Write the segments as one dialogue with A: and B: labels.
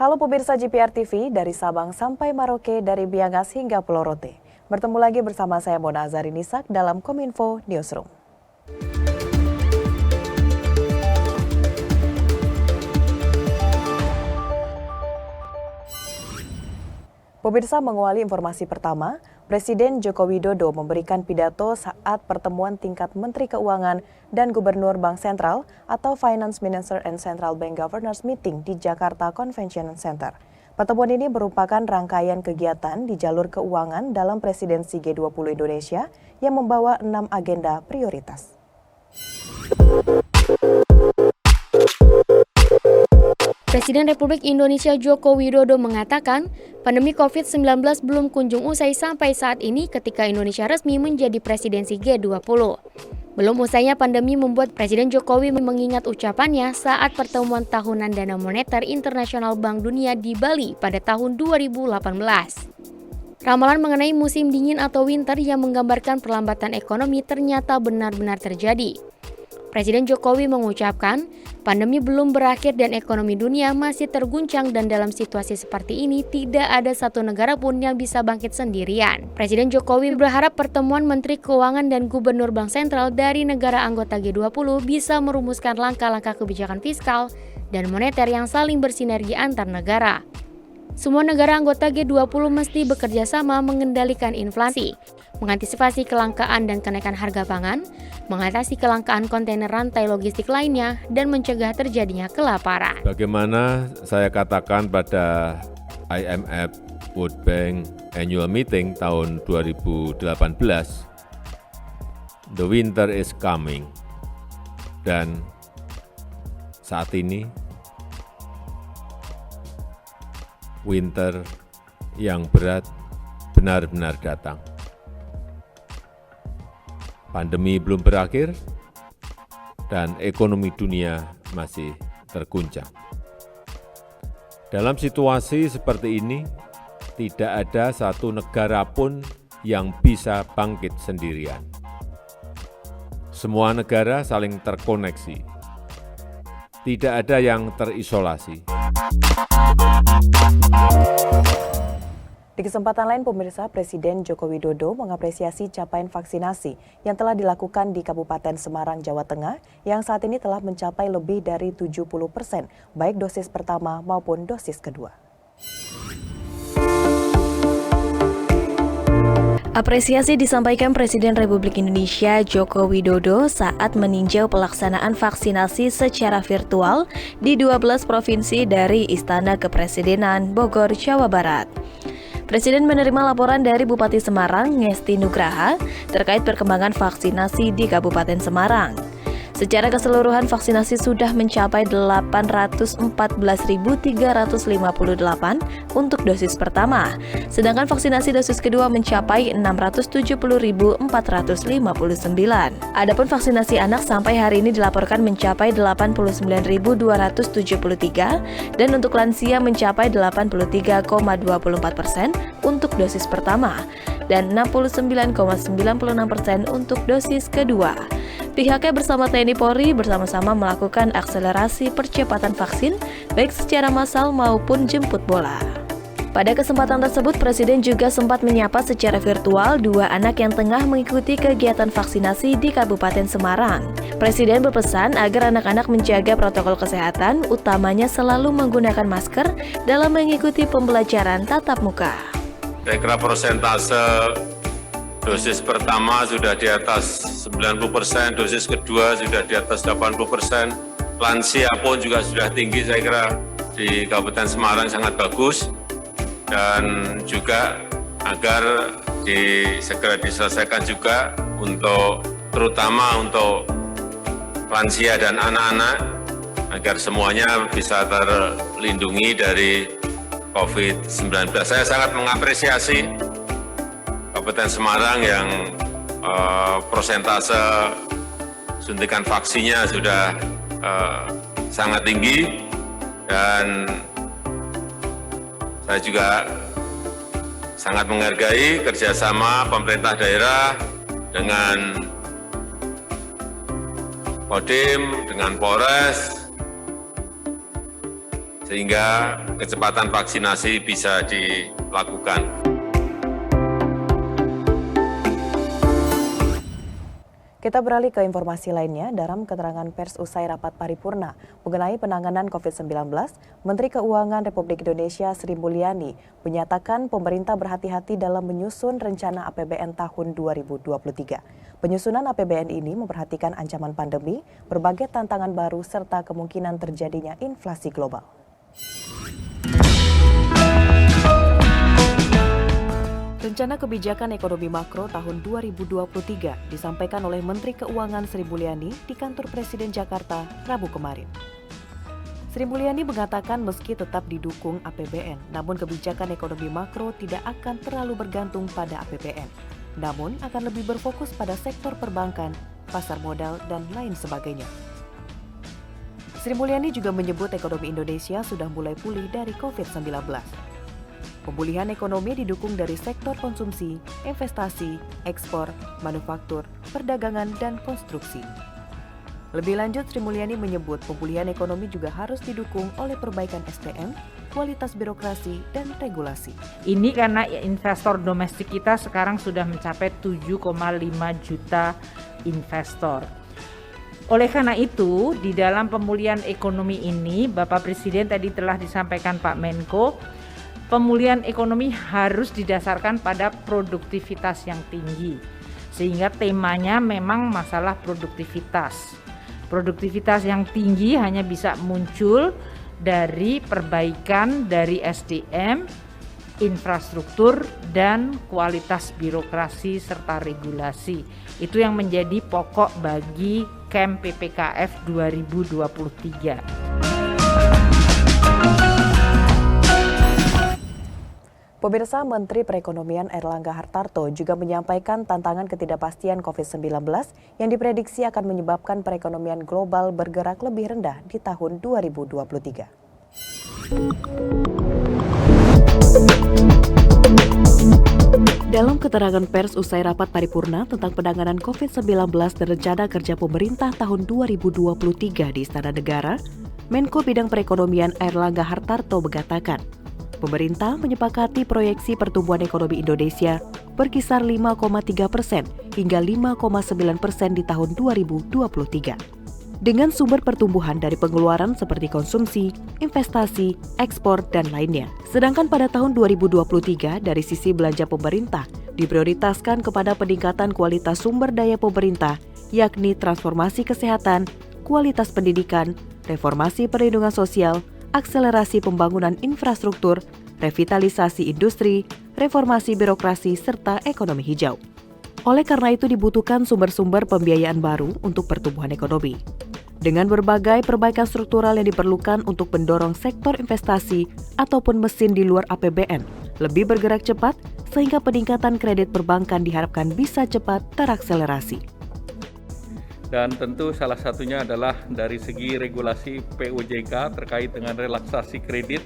A: Halo pemirsa GPR TV, dari Sabang sampai Maroke, dari Biangas hingga Pulau Rote. Bertemu lagi bersama saya Mona Azari Nisak dalam Kominfo Newsroom. Pemirsa, mengawali informasi pertama, Presiden Joko Widodo memberikan pidato saat pertemuan tingkat Menteri Keuangan dan Gubernur Bank Sentral atau Finance Minister and Central Bank Governors Meeting di Jakarta Convention Center. Pertemuan ini merupakan rangkaian kegiatan di jalur keuangan dalam presidensi G20 Indonesia yang membawa 6 agenda prioritas.
B: Presiden Republik Indonesia Joko Widodo mengatakan, pandemi COVID-19 belum kunjung usai sampai saat ini ketika Indonesia resmi menjadi presidensi G20. Belum usainya pandemi membuat Presiden Jokowi mengingat ucapannya saat pertemuan tahunan Dana Moneter Internasional Bank Dunia di Bali pada tahun 2018. Ramalan mengenai musim dingin atau winter yang menggambarkan perlambatan ekonomi ternyata benar-benar terjadi. Presiden Jokowi mengucapkan, pandemi belum berakhir dan ekonomi dunia masih terguncang dan dalam situasi seperti ini tidak ada satu negara pun yang bisa bangkit sendirian. Presiden Jokowi berharap pertemuan Menteri Keuangan dan Gubernur Bank Sentral dari negara anggota G20 bisa merumuskan langkah-langkah kebijakan fiskal dan moneter yang saling bersinergi antar negara. Semua negara anggota G20 mesti bekerja sama mengendalikan inflasi, mengantisipasi kelangkaan dan kenaikan harga pangan, mengatasi kelangkaan kontainer rantai logistik lainnya, dan mencegah terjadinya kelaparan.
C: Bagaimana saya katakan pada IMF World Bank Annual Meeting tahun 2018, the winter is coming. Dan saat ini, winter yang berat benar-benar datang. Pandemi belum berakhir dan ekonomi dunia masih terguncang. Dalam situasi seperti ini, tidak ada satu negara pun yang bisa bangkit sendirian. Semua negara saling terkoneksi. Tidak ada yang terisolasi.
A: Di kesempatan lain, pemirsa, Presiden Joko Widodo mengapresiasi capaian vaksinasi yang telah dilakukan di Kabupaten Semarang, Jawa Tengah, yang saat ini telah mencapai lebih dari 70%, baik dosis pertama maupun dosis kedua.
D: Apresiasi disampaikan Presiden Republik Indonesia Joko Widodo saat meninjau pelaksanaan vaksinasi secara virtual di 12 provinsi dari Istana Kepresidenan Bogor, Jawa Barat. Presiden menerima laporan dari Bupati Semarang, Ngesti Nugraha, terkait perkembangan vaksinasi di Kabupaten Semarang. Secara keseluruhan vaksinasi sudah mencapai 814.358 untuk dosis pertama, sedangkan vaksinasi dosis kedua mencapai 670.459. Adapun vaksinasi anak sampai hari ini dilaporkan mencapai 89.273 dan untuk lansia mencapai 83,24% untuk dosis pertama dan 69,96% untuk dosis kedua. Pihaknya bersama TNI Polri bersama-sama melakukan akselerasi percepatan vaksin baik secara massal maupun jemput bola. Pada kesempatan tersebut, Presiden juga sempat menyapa secara virtual 2 anak yang tengah mengikuti kegiatan vaksinasi di Kabupaten Semarang. Presiden berpesan agar anak-anak menjaga protokol kesehatan, utamanya selalu menggunakan masker dalam mengikuti pembelajaran tatap muka.
E: Saya kira persentase dosis pertama sudah di atas 90%, dosis kedua sudah di atas 80%, lansia pun juga sudah tinggi, saya kira di Kabupaten Semarang sangat bagus, dan juga agar segera diselesaikan juga untuk terutama untuk lansia dan anak-anak, agar semuanya bisa terlindungi dari COVID-19. Saya sangat mengapresiasi Kabupaten Semarang yang persentase suntikan vaksinnya sudah sangat tinggi, dan saya juga sangat menghargai kerjasama pemerintah daerah dengan Kodim, dengan Polres. sehingga kecepatan vaksinasi bisa dilakukan.
A: Kita beralih ke informasi lainnya. Dalam keterangan pers usai rapat paripurna mengenai penanganan COVID-19, Menteri Keuangan Republik Indonesia Sri Mulyani menyatakan pemerintah berhati-hati dalam menyusun rencana APBN tahun 2023. Penyusunan APBN ini memperhatikan ancaman pandemi, berbagai tantangan baru, serta kemungkinan terjadinya inflasi global. Rencana kebijakan ekonomi makro tahun 2023 disampaikan oleh Menteri Keuangan Sri Mulyani di kantor Presiden Jakarta Rabu kemarin. Sri Mulyani mengatakan meski tetap didukung APBN, namun kebijakan ekonomi makro tidak akan terlalu bergantung pada APBN, namun akan lebih berfokus pada sektor perbankan, pasar modal, dan lain sebagainya. Sri Mulyani juga menyebut ekonomi Indonesia sudah mulai pulih dari COVID-19. Pemulihan ekonomi didukung dari sektor konsumsi, investasi, ekspor, manufaktur, perdagangan, dan konstruksi. Lebih lanjut, Sri Mulyani menyebut pemulihan ekonomi juga harus didukung oleh perbaikan SDM, kualitas birokrasi, dan regulasi.
F: Ini karena investor domestik kita sekarang sudah mencapai 7,5 juta investor. Oleh karena itu, di dalam pemulihan ekonomi ini, Bapak Presiden tadi telah disampaikan Pak Menko, pemulihan ekonomi harus didasarkan pada produktivitas yang tinggi. Sehingga temanya memang masalah produktivitas. Produktivitas yang tinggi hanya bisa muncul dari perbaikan dari SDM, infrastruktur, dan kualitas birokrasi serta regulasi. Itu yang menjadi pokok bagi KEM PPKF 2023.
A: Pemirsa, Menteri Perekonomian Airlangga Hartarto juga menyampaikan tantangan ketidakpastian COVID-19 yang diprediksi akan menyebabkan perekonomian global bergerak lebih rendah di tahun 2023. Dalam keterangan pers usai rapat paripurna tentang penanganan COVID-19 dan rencana kerja pemerintah tahun 2023 di Istana Negara, Menko Bidang Perekonomian Airlangga Hartarto mengatakan, pemerintah menyepakati proyeksi pertumbuhan ekonomi Indonesia berkisar 5,3% hingga 5,9% di tahun 2023. Dengan sumber pertumbuhan dari pengeluaran seperti konsumsi, investasi, ekspor, dan lainnya. Sedangkan pada tahun 2023 dari sisi belanja pemerintah diprioritaskan kepada peningkatan kualitas sumber daya pemerintah, yakni transformasi kesehatan, kualitas pendidikan, reformasi perlindungan sosial, akselerasi pembangunan infrastruktur, revitalisasi industri, reformasi birokrasi, serta ekonomi hijau. Oleh karena itu dibutuhkan sumber-sumber pembiayaan baru untuk pertumbuhan ekonomi. Dengan berbagai perbaikan struktural yang diperlukan untuk mendorong sektor investasi ataupun mesin di luar APBN lebih bergerak cepat sehingga peningkatan kredit perbankan diharapkan bisa cepat terakselerasi.
G: Dan tentu salah satunya adalah dari segi regulasi POJK terkait dengan relaksasi kredit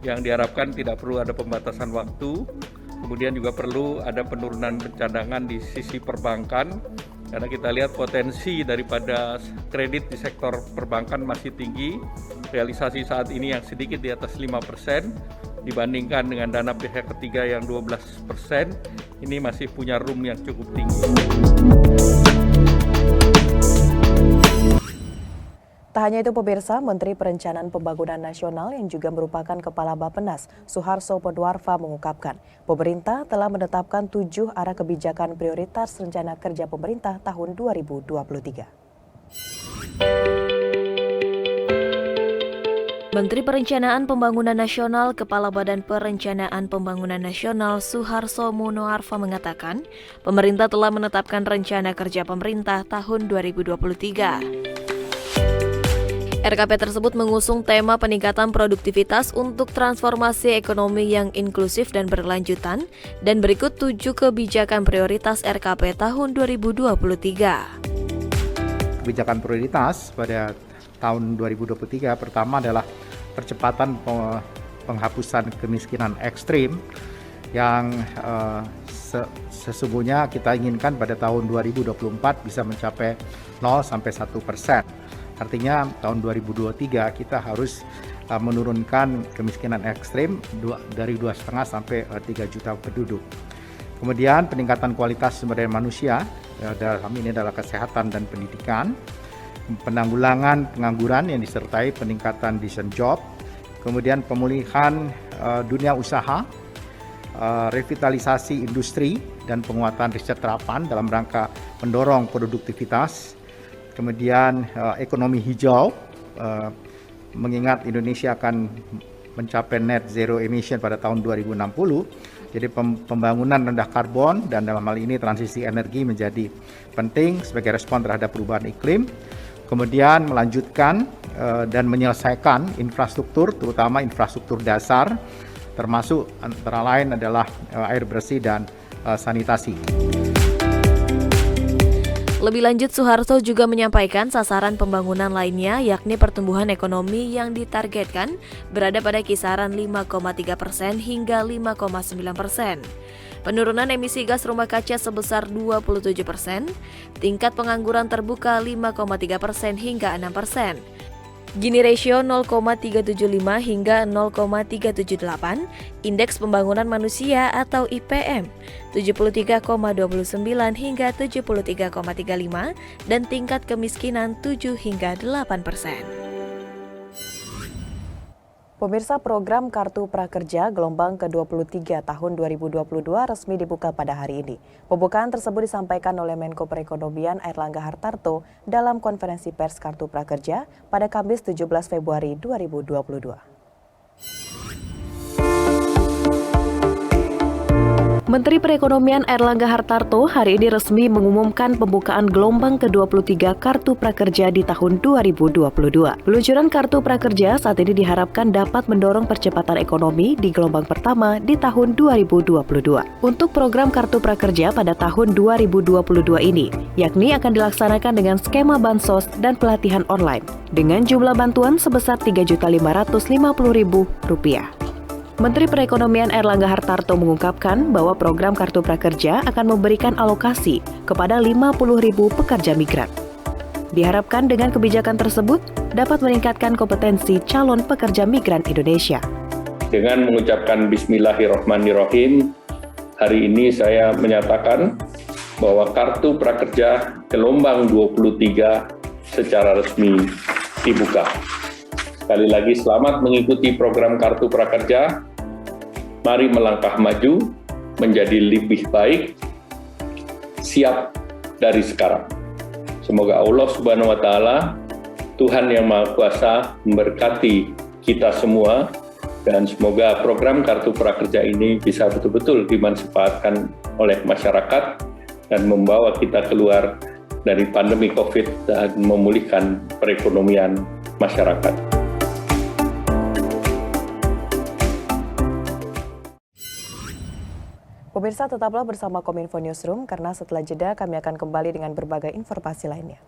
G: yang diharapkan tidak perlu ada pembatasan waktu. Kemudian juga perlu ada penurunan pencadangan di sisi perbankan karena kita lihat potensi daripada kredit di sektor perbankan masih tinggi. Realisasi saat ini yang sedikit di atas 5% dibandingkan dengan dana pihak ketiga yang 12%, ini masih punya room yang cukup tinggi.
A: Tak hanya itu pemirsa, Menteri Perencanaan Pembangunan Nasional yang juga merupakan Kepala Bappenas, Suharso Monoarfa mengungkapkan, pemerintah telah menetapkan 7 arah kebijakan prioritas rencana kerja pemerintah tahun 2023.
D: Menteri Perencanaan Pembangunan Nasional, Kepala Badan Perencanaan Pembangunan Nasional Suharso Monoarfa mengatakan, pemerintah telah menetapkan rencana kerja pemerintah tahun 2023. RKP tersebut mengusung tema peningkatan produktivitas untuk transformasi ekonomi yang inklusif dan berkelanjutan, dan berikut 7 kebijakan prioritas RKP tahun 2023.
H: Kebijakan prioritas pada tahun 2023 pertama adalah percepatan penghapusan kemiskinan ekstrim yang sesungguhnya kita inginkan pada tahun 2024 bisa mencapai 0-1%. Artinya tahun 2023 kita harus menurunkan kemiskinan ekstrim dari 2,5 sampai 3 juta penduduk. Kemudian peningkatan kualitas sumber daya manusia, dalam ini adalah kesehatan dan pendidikan, penanggulangan pengangguran yang disertai peningkatan decent job, kemudian pemulihan dunia usaha, revitalisasi industri dan penguatan riset terapan dalam rangka mendorong produktivitas, kemudian ekonomi hijau, mengingat Indonesia akan mencapai net zero emission pada tahun 2060. Jadi pembangunan rendah karbon dan dalam hal ini transisi energi menjadi penting sebagai respon terhadap perubahan iklim. Kemudian melanjutkan dan menyelesaikan infrastruktur, terutama infrastruktur dasar, termasuk antara lain adalah air bersih dan sanitasi.
D: Lebih lanjut, Soeharto juga menyampaikan sasaran pembangunan lainnya, yakni pertumbuhan ekonomi yang ditargetkan berada pada kisaran 5,3% hingga 5,9%. Penurunan emisi gas rumah kaca sebesar 27%, tingkat pengangguran terbuka 5,3% hingga 6%. Gini ratio 0,375 hingga 0,378, indeks pembangunan manusia atau IPM 73,29 hingga 73,35, dan tingkat kemiskinan 7 hingga 8%.
A: Pemirsa, program Kartu Prakerja gelombang ke-23 tahun 2022 resmi dibuka pada hari ini. Pembukaan tersebut disampaikan oleh Menko Perekonomian Airlangga Hartarto dalam konferensi pers Kartu Prakerja pada Kamis 17 Februari 2022.
I: Menteri Perekonomian Airlangga Hartarto hari ini resmi mengumumkan pembukaan gelombang ke-23 Kartu Prakerja di tahun 2022. Peluncuran Kartu Prakerja saat ini diharapkan dapat mendorong percepatan ekonomi di gelombang pertama di tahun 2022. Untuk program Kartu Prakerja pada tahun 2022 ini, yakni akan dilaksanakan dengan skema bansos dan pelatihan online, dengan jumlah bantuan sebesar Rp3.550.000. Menteri Perekonomian Airlangga Hartarto mengungkapkan bahwa program Kartu Prakerja akan memberikan alokasi kepada 50.000 pekerja migran. Diharapkan dengan kebijakan tersebut dapat meningkatkan kompetensi calon pekerja migran Indonesia.
G: Dengan mengucapkan Bismillahirrahmanirrahim, hari ini saya menyatakan bahwa Kartu Prakerja gelombang 23 secara resmi dibuka. Sekali lagi selamat mengikuti program Kartu Prakerja. Mari melangkah maju menjadi lebih baik, siap dari sekarang. Semoga Allah Subhanahu wa Ta'ala, Tuhan yang Maha Kuasa, memberkati kita semua, dan semoga program Kartu Prakerja ini bisa betul-betul dimanfaatkan oleh masyarakat dan membawa kita keluar dari pandemi COVID dan memulihkan perekonomian masyarakat.
A: Pemirsa, tetaplah bersama Kominfo Newsroom karena setelah jeda kami akan kembali dengan berbagai informasi lainnya.